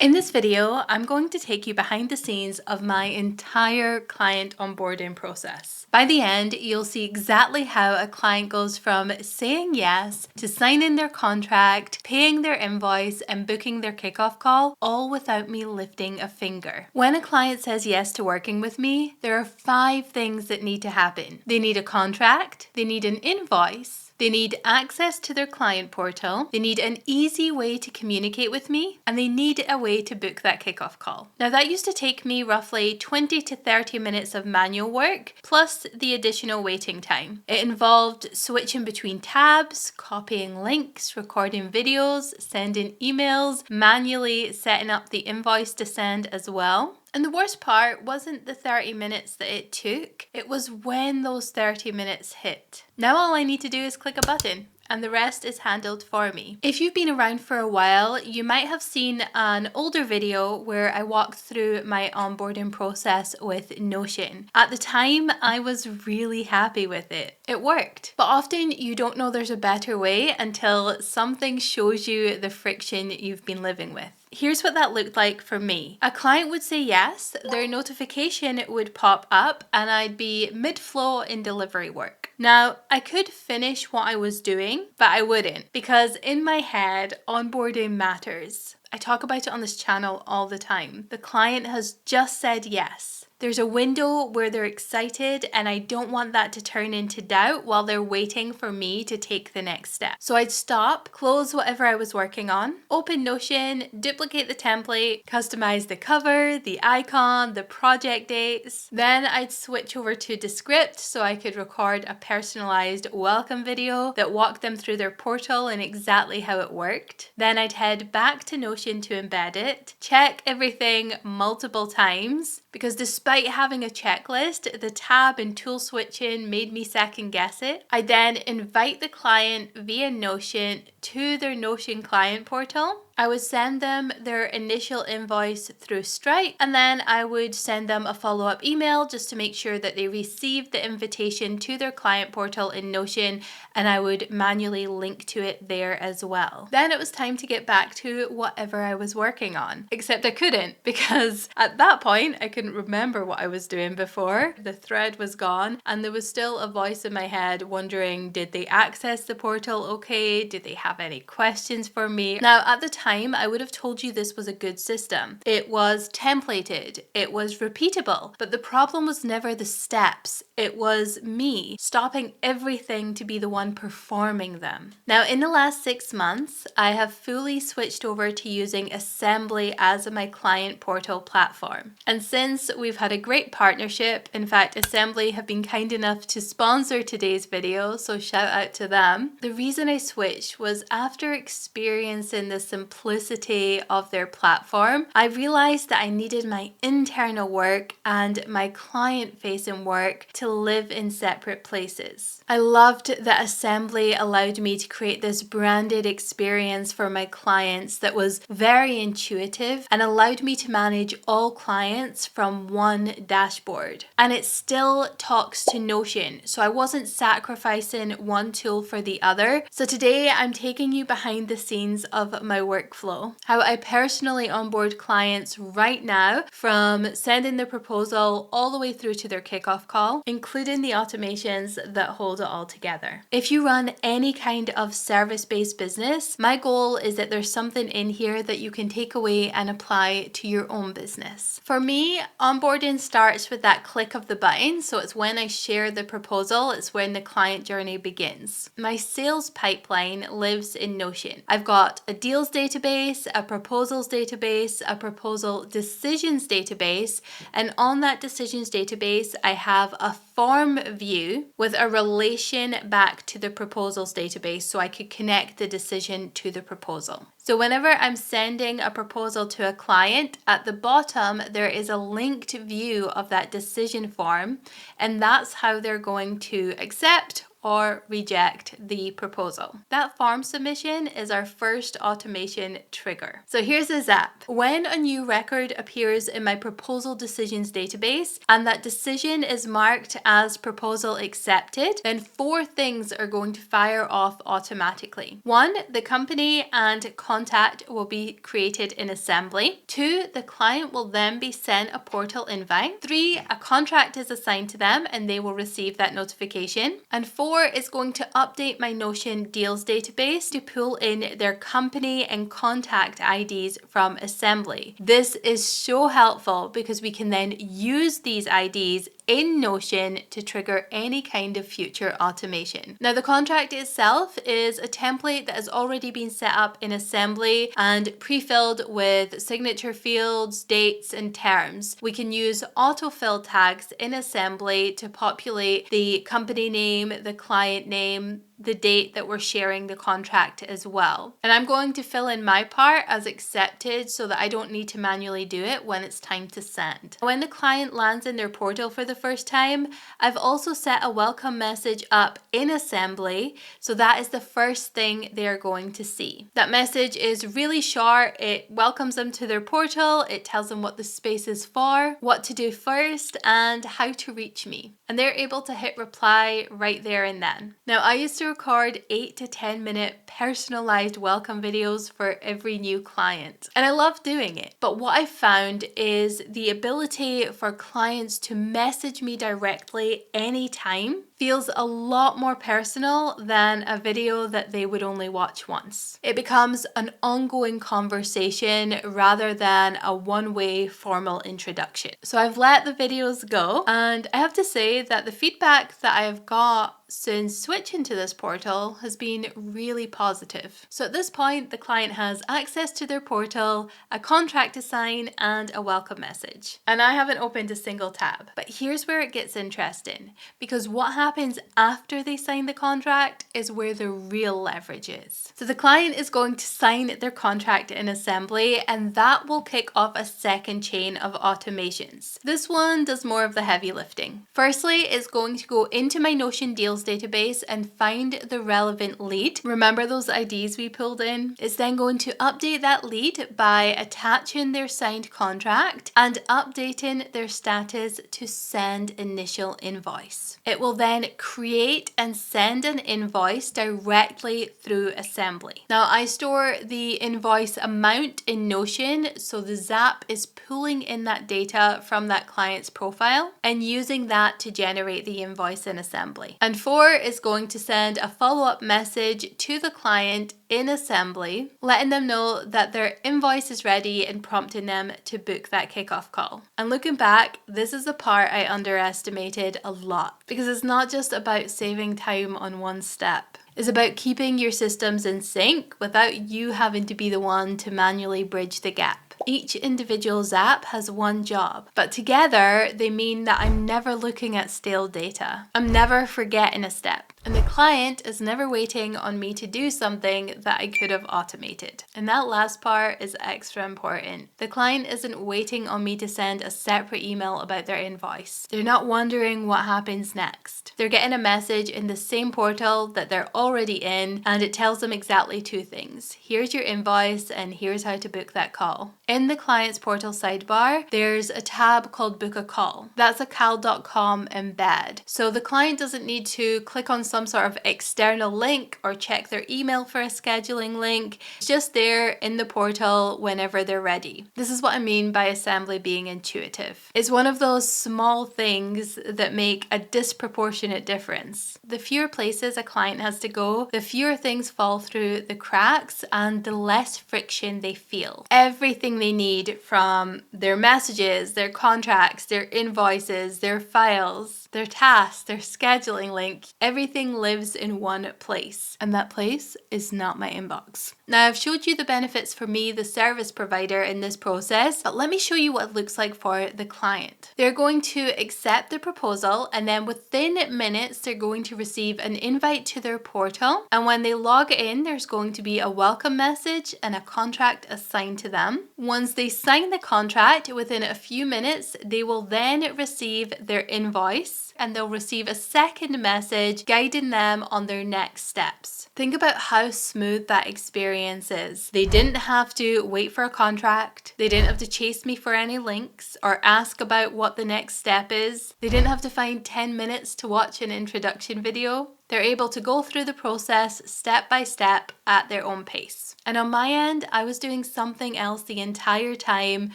In this video, I'm going to take you behind the scenes of my entire client onboarding process. By the end, you'll see exactly how a client goes from saying yes to signing their contract, paying their invoice, and booking their kickoff call, all without me lifting a finger. When a client says yes to working with me, there are 5 things that need to happen. They need a contract, they need an invoice, they need access to their client portal, they need an easy way to communicate with me, and they need a way to book that kickoff call. Now that used to take me roughly 20 to 30 minutes of manual work, plus the additional waiting time. It involved switching between tabs, copying links, recording videos, sending emails, manually setting up the invoice to send as well. And the worst part wasn't the 30 minutes that it took, it was when those 30 minutes hit. Now all I need to do is click a button and the rest is handled for me. If you've been around for a while, you might have seen an older video where I walked through my onboarding process with Notion. At the time, I was really happy with it. It worked. But often you don't know there's a better way until something shows you the friction you've been living with. Here's what that looked like for me. A client would say yes, their notification would pop up, and I'd be mid-flow in delivery work. Now, I could finish what I was doing, but I wouldn't, because in my head, onboarding matters. I talk about it on this channel all the time. The client has just said yes. There's a window where they're excited, and I don't want that to turn into doubt while they're waiting for me to take the next step. So I'd stop, close whatever I was working on, open Notion, duplicate the template, customize the cover, the icon, the project dates. Then I'd switch over to Descript so I could record a personalized welcome video that walked them through their portal and exactly how it worked. Then I'd head back to Notion to embed it, check everything multiple times, because despite having a checklist, the tab and tool switching made me second guess it. I then invite the client via Notion to their Notion client portal. I would send them their initial invoice through Stripe, and then I would send them a follow-up email just to make sure that they received the invitation to their client portal in Notion, and I would manually link to it there as well. Then it was time to get back to whatever I was working on, except I couldn't, because at that point I couldn't remember what I was doing before. The thread was gone, and there was still a voice in my head wondering, did they access the portal okay? Did they have any questions for me? Now at the time, I would have told you this was a good system. It was templated, it was repeatable, but the problem was never the steps. It was me stopping everything to be the one performing them. Now, in the last 6 months, I have fully switched over to using Assembly as my client portal platform. And since we've had a great partnership, in fact, Assembly have been kind enough to sponsor today's video, so shout out to them. The reason I switched was after experiencing the simplicity of their platform, I realized that I needed my internal work and my client-facing work to live in separate places. I loved that Assembly allowed me to create this branded experience for my clients that was very intuitive and allowed me to manage all clients from one dashboard. And it still talks to Notion, so I wasn't sacrificing one tool for the other. So today I'm taking you behind the scenes of my workflow, how I personally onboard clients right now, from sending the proposal all the way through to their kickoff call, including the automations that hold it all together. If you run any kind of service-based business, my goal is that there's something in here that you can take away and apply to your own business. For me, onboarding starts with that click of the button, so it's when I share the proposal, it's when the client journey begins. My sales pipeline lives in Notion. I've got a deals database, a proposals database, a proposal decisions database, and on that decisions database, I have a form view with a relation back to the proposals database so I could connect the decision to the proposal. So whenever I'm sending a proposal to a client, at the bottom there is a linked view of that decision form, and that's how they're going to accept or reject the proposal. That form submission is our first automation trigger. So here's a zap. When a new record appears in my proposal decisions database and that decision is marked as proposal accepted, then 4 things are going to fire off automatically. 1, the company and contact will be created in assembly. 2, the client will then be sent a portal invite. 3, a contract is assigned to them and they will receive that notification. And 4, is going to update my Notion deals database to pull in their company and contact IDs from assembly. This is so helpful because we can then use these IDs in Notion to trigger any kind of future automation. Now, the contract itself is a template that has already been set up in assembly and pre-filled with signature fields, dates, and terms. We can use autofill tags in assembly to populate the company name, the client name, the date that we're sharing the contract as well. And I'm going to fill in my part as accepted so that I don't need to manually do it when it's time to send. When the client lands in their portal for the first time, I've also set a welcome message up in assembly, so that is the first thing they're going to see. That message is really short. It welcomes them to their portal, it tells them what the space is for, what to do first, and how to reach me. And they're able to hit reply right there and then. Now, I used to record 8 to 10 minute personalized welcome videos for every new client, and I love doing it. But what I found is the ability for clients to message me directly anytime feels a lot more personal than a video that they would only watch once. It becomes an ongoing conversation rather than a one-way formal introduction. So I've let the videos go, and I have to say that the feedback that I have got since switching to this portal has been really positive. So at this point, the client has access to their portal, a contract to sign, and a welcome message. And I haven't opened a single tab. But here's where it gets interesting, because what happens after they sign the contract is where the real leverage is. So the client is going to sign their contract in assembly, and that will kick off a second chain of automations. This one does more of the heavy lifting. Firstly, it's going to go into my Notion deals database and find the relevant lead. Remember those IDs we pulled in? It's then going to update that lead by attaching their signed contract and updating their status to send initial invoice. It will then create and send an invoice directly through assembly. Now, I store the invoice amount in Notion, so the Zap is pulling in that data from that client's profile and using that to generate the invoice in assembly. And 4 is going to send a follow-up message to the client in assembly, letting them know that their invoice is ready and prompting them to book that kickoff call. And looking back, this is the part I underestimated a lot, because it's not just about saving time on one step. It's about keeping your systems in sync without you having to be the one to manually bridge the gap. Each individual Zap has one job, but together they mean that I'm never looking at stale data. I'm never forgetting a step. And the client is never waiting on me to do something that I could have automated. And that last part is extra important. The client isn't waiting on me to send a separate email about their invoice. They're not wondering what happens next. They're getting a message in the same portal that they're already in, and it tells them exactly 2 things. Here's your invoice, and here's how to book that call. In the client's portal sidebar, there's a tab called Book a Call. That's a cal.com embed. So the client doesn't need to click on some sort of external link or check their email for a scheduling link. It's just there in the portal whenever they're ready. This is what I mean by assembly being intuitive. It's one of those small things that make a disproportionate difference. The fewer places a client has to go, the fewer things fall through the cracks, and the less friction they feel. Everything they need, from their messages, their contracts, their invoices, their files, their tasks, their scheduling link, everything lives in one place. And that place is not my inbox. Now, I've showed you the benefits for me, the service provider, in this process, but let me show you what it looks like for the client. They're going to accept the proposal, and then within minutes, they're going to receive an invite to their portal. And when they log in, there's going to be a welcome message and a contract assigned to them. Once they sign the contract, within a few minutes, they will then receive their invoice, and they'll receive a second message guiding them on their next steps. Think about how smooth that experience is. They didn't have to wait for a contract. They didn't have to chase me for any links or ask about what the next step is. They didn't have to find 10 minutes to watch an introduction video. They're able to go through the process step by step at their own pace. And on my end, I was doing something else the entire time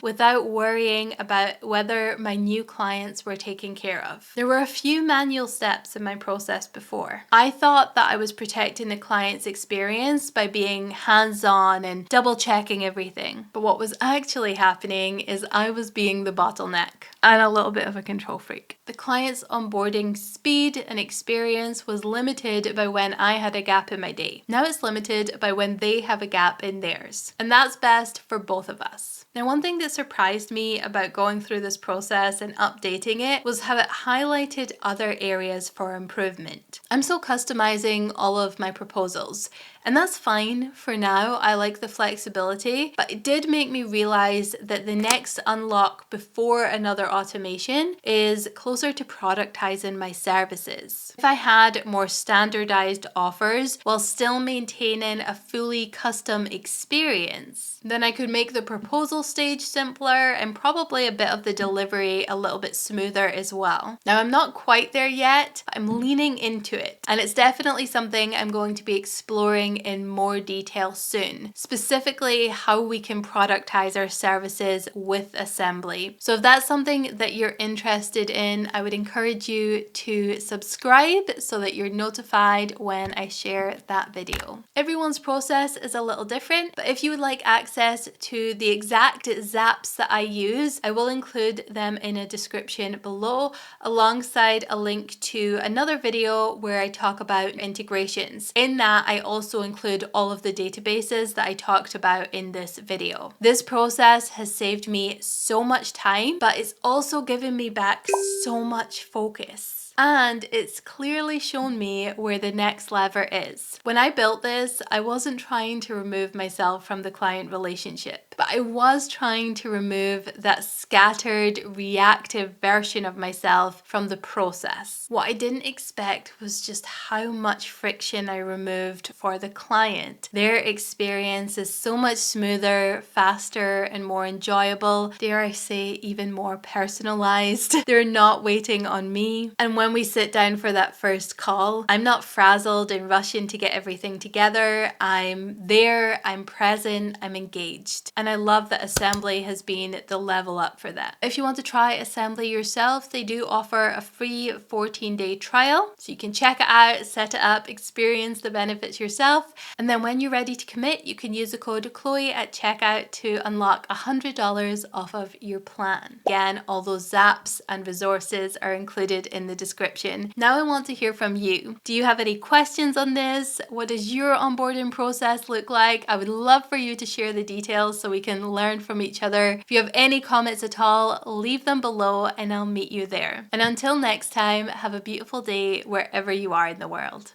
without worrying about whether my new clients were taken care of. There were a few manual steps in my process before. I thought that I was protecting the client's experience by being hands-on and double checking everything. But what was actually happening is I was being the bottleneck and a little bit of a control freak. The client's onboarding speed and experience was limited by when I had a gap in my day. Now it's limited by when they have a gap in theirs. And that's best for both of us. Now, one thing that surprised me about going through this process and updating it was how it highlighted other areas for improvement. I'm still customizing all of my proposals, and that's fine for now. I like the flexibility, but it did make me realize that the next unlock before another automation is closer to productizing my services. If I had more standardized offers while still maintaining a fully custom experience, then I could make the proposal stage simpler and probably a bit of the delivery a little bit smoother as well. Now, I'm not quite there yet, but I'm leaning into it, and it's definitely something I'm going to be exploring in more detail soon, specifically how we can productize our services with assembly. So if that's something that you're interested in, I would encourage you to subscribe so that you're notified when I share that video. Everyone's process is a little different, but if you would like access to the exact zaps that I use, I will include them in a description below, alongside a link to another video where I talk about integrations. In that, I also include all of the databases that I talked about in this video. This process has saved me so much time, but it's also given me back so much focus. And it's clearly shown me where the next lever is. When I built this, I wasn't trying to remove myself from the client relationship, but I was trying to remove that scattered, reactive version of myself from the process. What I didn't expect was just how much friction I removed for the client. Their experience is so much smoother, faster, and more enjoyable. Dare I say, even more personalized. They're not waiting on me. And when we sit down for that first call, I'm not frazzled and rushing to get everything together. I'm there, I'm present, I'm engaged. And I love that Assembly has been the level up for that. If you want to try Assembly yourself, they do offer a free 14-day trial. So you can check it out, set it up, experience the benefits yourself. And then when you're ready to commit, you can use the code Chloe at checkout to unlock $100 off of your plan. Again, all those zaps and resources are included in the description. Now I want to hear from you. Do you have any questions on this? What does your onboarding process look like? I would love for you to share the details so we can learn from each other. If you have any comments at all, leave them below and I'll meet you there. And until next time, have a beautiful day wherever you are in the world.